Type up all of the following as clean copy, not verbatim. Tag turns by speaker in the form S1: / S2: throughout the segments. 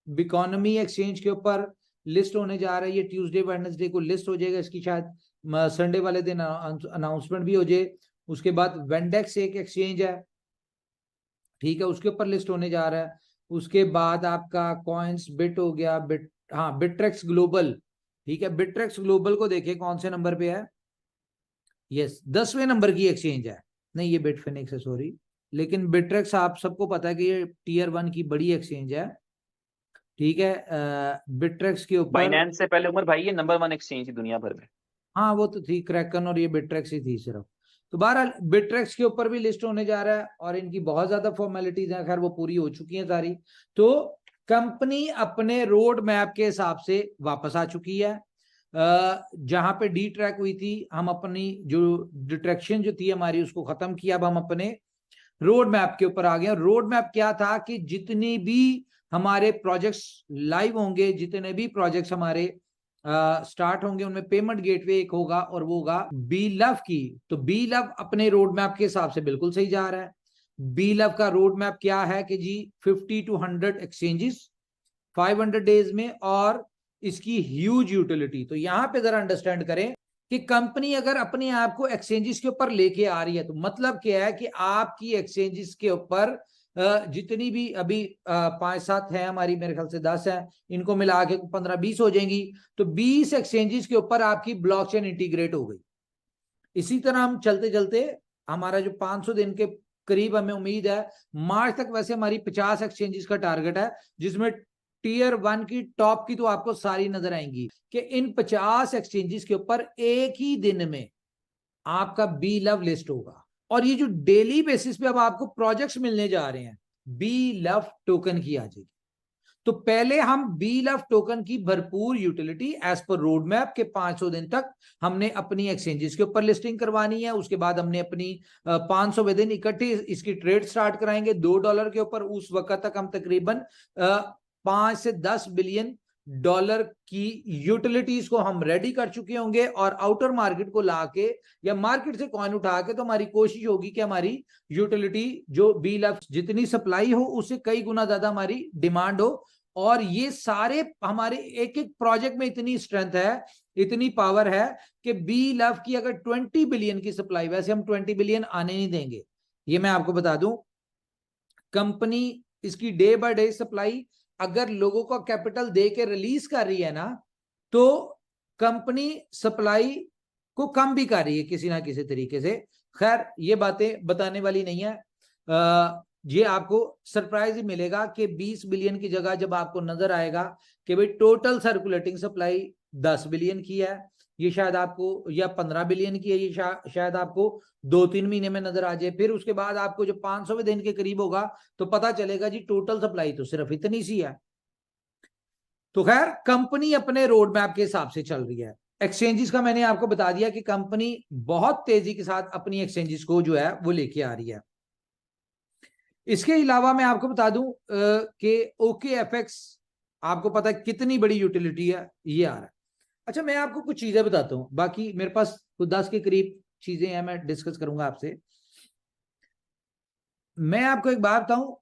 S1: Economy exchange के ऊपर list होने जा रहा है, ये ट्यूसडे वेडनेसडे को लिस्ट हो जाएगा, इसकी शायद संडे वाले दिन अनाउंसमेंट भी हो जाए। उसके बाद वेंडेक्स एक एक्सचेंज है, ठीक है, उसके ऊपर लिस्ट होने जा रहा है। उसके बाद आपका कॉइन्स बिट हो गया, बिट, हाँ बिट्रेक्स ग्लोबल, ठीक है, बिट्रेक्स ग्लोबल को देखिए कौन से नंबर पे है, यस 10वें नंबर की एक्सचेंज है, नहीं ये बिटफिनिक्स है सॉरी, लेकिन बिट्रेक्स आप सबको पता है कि ये टियर 1 की बड़ी एक्सचेंज है, ठीक है। बिट्रेक्स के ऊपर,
S2: बाइनेंस से पहले उमर भाई ये नंबर 1 एक्सचेंज थी दुनिया भर में।
S1: हाँ वो तो थी क्रैकन, और ये बिट्रेक्स ही थी सिर्फ। तो बहरहाल बिट्रेक्स के ऊपर भी लिस्ट होने जा रहा है, और इनकी बहुत ज्यादा फॉर्मेलिटीज हैं, खैर वो पूरी हो चुकी हैं सारी। तो कंपनी अपने रोड मैप के हिसाब से वापस आ चुकी है। जहां पे डी ट्रैक हुई थी, हम अपनी जो डिट्रैक्शन जो थी हमारी उसको खत्म किया, अब हम अपने रोड मैप के ऊपर आ गए। रोड मैप क्या था कि जितनी भी हमारे प्रोजेक्ट्स लाइव होंगे, जितने भी प्रोजेक्ट्स हमारे स्टार्ट होंगे, उनमें पेमेंट गेटवे एक होगा, और वो होगा बी लव की। तो बी लव अपने रोड मैप के हिसाब से बिल्कुल सही जा रहा है। बी लव का रोड मैप क्या है कि जी 50 to 100 एक्सचेंजेस 500 डेज में, और इसकी ह्यूज यूटिलिटी। तो यहां पे जरा अंडरस्टैंड करें कि कंपनी अगर अपने आप को एक्सचेंजेस के ऊपर लेके आ रही है, तो मतलब क्या है कि आपकी एक्सचेंजेस के ऊपर जितनी भी अभी 5-7 है हमारी, मेरे ख्याल से 10 है, इनको मिला के 15-20 हो जाएंगी, तो 20 एक्सचेंजेस के ऊपर आपकी ब्लॉकचेन इंटीग्रेट हो गई। इसी तरह हम चलते चलते, हमारा जो 500 दिन के करीब हमें उम्मीद है, मार्च तक वैसे हमारी 50 एक्सचेंजेस का टारगेट है, जिसमें टियर 1 की टॉप की तो आपको सारी नजर आएंगी, कि इन 50 एक्सचेंजेस के ऊपर एक ही दिन में आपका बी लव लिस्ट होगा। और ये जो डेली बेसिस पे अब आपको प्रोजेक्ट्स मिलने जा रहे हैं, बी लव टोकन की आ जाएगी। तो पहले हम बी लव टोकन की भरपूर utility as per road map के 500 दिन तक हमने अपनी एक्सचेंजेस के ऊपर लिस्टिंग करवानी है। उसके बाद हमने अपनी 500वें दिन इकट्ठे इसकी ट्रेड स्टार्ट कराएंगे $2 के ऊपर। उस वक्त तक हम तकरीबन 5 से 10 बिलियन डॉलर की यूटिलिटीज को हम रेडी कर चुके होंगे, और आउटर मार्केट को लाके या मार्केट से कॉइन उठा के, तो हमारी कोशिश होगी कि हमारी यूटिलिटी जो बी लव जितनी सप्लाई हो उससे कई गुना ज्यादा हमारी डिमांड हो। और ये सारे हमारे एक एक प्रोजेक्ट में इतनी स्ट्रेंथ है, इतनी पावर है, कि बी लव की अगर 20 बिलियन की सप्लाई, वैसे हम 20 बिलियन आने नहीं देंगे, ये मैं आपको बता दूं। कंपनी इसकी डे बाय डे सप्लाई अगर लोगों का कैपिटल दे के रिलीज कर रही है ना, तो कंपनी सप्लाई को कम भी कर रही है किसी ना किसी तरीके से। खैर ये बातें बताने वाली नहीं है, ये आपको सरप्राइज ही मिलेगा कि 20 बिलियन की जगह जब आपको नजर आएगा कि भाई टोटल सर्कुलेटिंग सप्लाई 10 बिलियन की है, ये शायद आपको, या 15 बिलियन की है, ये शायद आपको 2-3 महीने में नजर आ जाए। फिर उसके बाद आपको जो 500वें दिन के करीब होगा, तो पता चलेगा जी टोटल सप्लाई तो सिर्फ इतनी सी है। तो खैर कंपनी अपने रोड मैप के हिसाब से चल रही है। एक्सचेंजेस का मैंने आपको बता दिया कि कंपनी बहुत तेजी के साथ अपनी एक्सचेंजेस को जो है वो लेके आ रही है। इसके अलावा मैं आपको बता दूं कि OKFX आपको पता है कितनी बड़ी यूटिलिटी है, ये आ रहा है। अच्छा मैं आपको कुछ चीजें बताता हूं, बाकी मेरे पास कुछ 10 के करीब चीजें हैं, मैं डिस्कस करूंगा आपसे। मैं आपको एक बात बताऊं,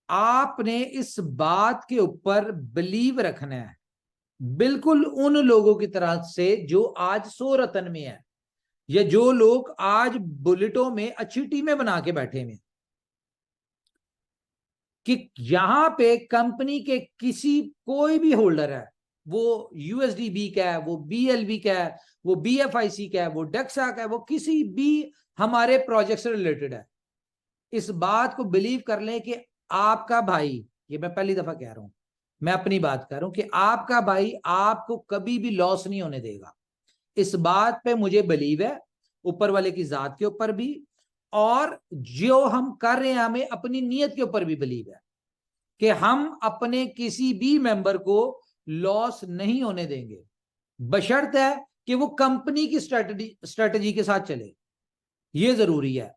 S1: आपने इस बात के ऊपर बिलीव रखना है, बिल्कुल उन लोगों की तरह से जो आज 100 रतन में है, या जो लोग आज बुलेटों में अच्छी टीमें बना के बैठे हुए, कि यहां पे कंपनी के किसी कोई भी होल्डर है, वो USDB का है, वो BLV का है, वो BFIC का है, वो डेक्सा का है, वो किसी भी हमारे प्रोजेक्ट से रिलेटेड है, इस बात को बिलीव कर लें कि आपका भाई, ये मैं पहली दफा कह रहा हूं, मैं अपनी बात कर रहा हूं, कि आपका भाई आपको कभी भी लॉस नहीं होने देगा। इस बात पे मुझे बिलीव है, ऊपर वाले की जात के ऊपर भी, और जो हम कर रहे हैं हमें अपनी नीयत के ऊपर भी बिलीव है, कि हम अपने किसी भी मेंबर को लॉस नहीं होने देंगे, बशर्त है कि वो कंपनी की स्ट्रेटजी के साथ चले, ये जरूरी है।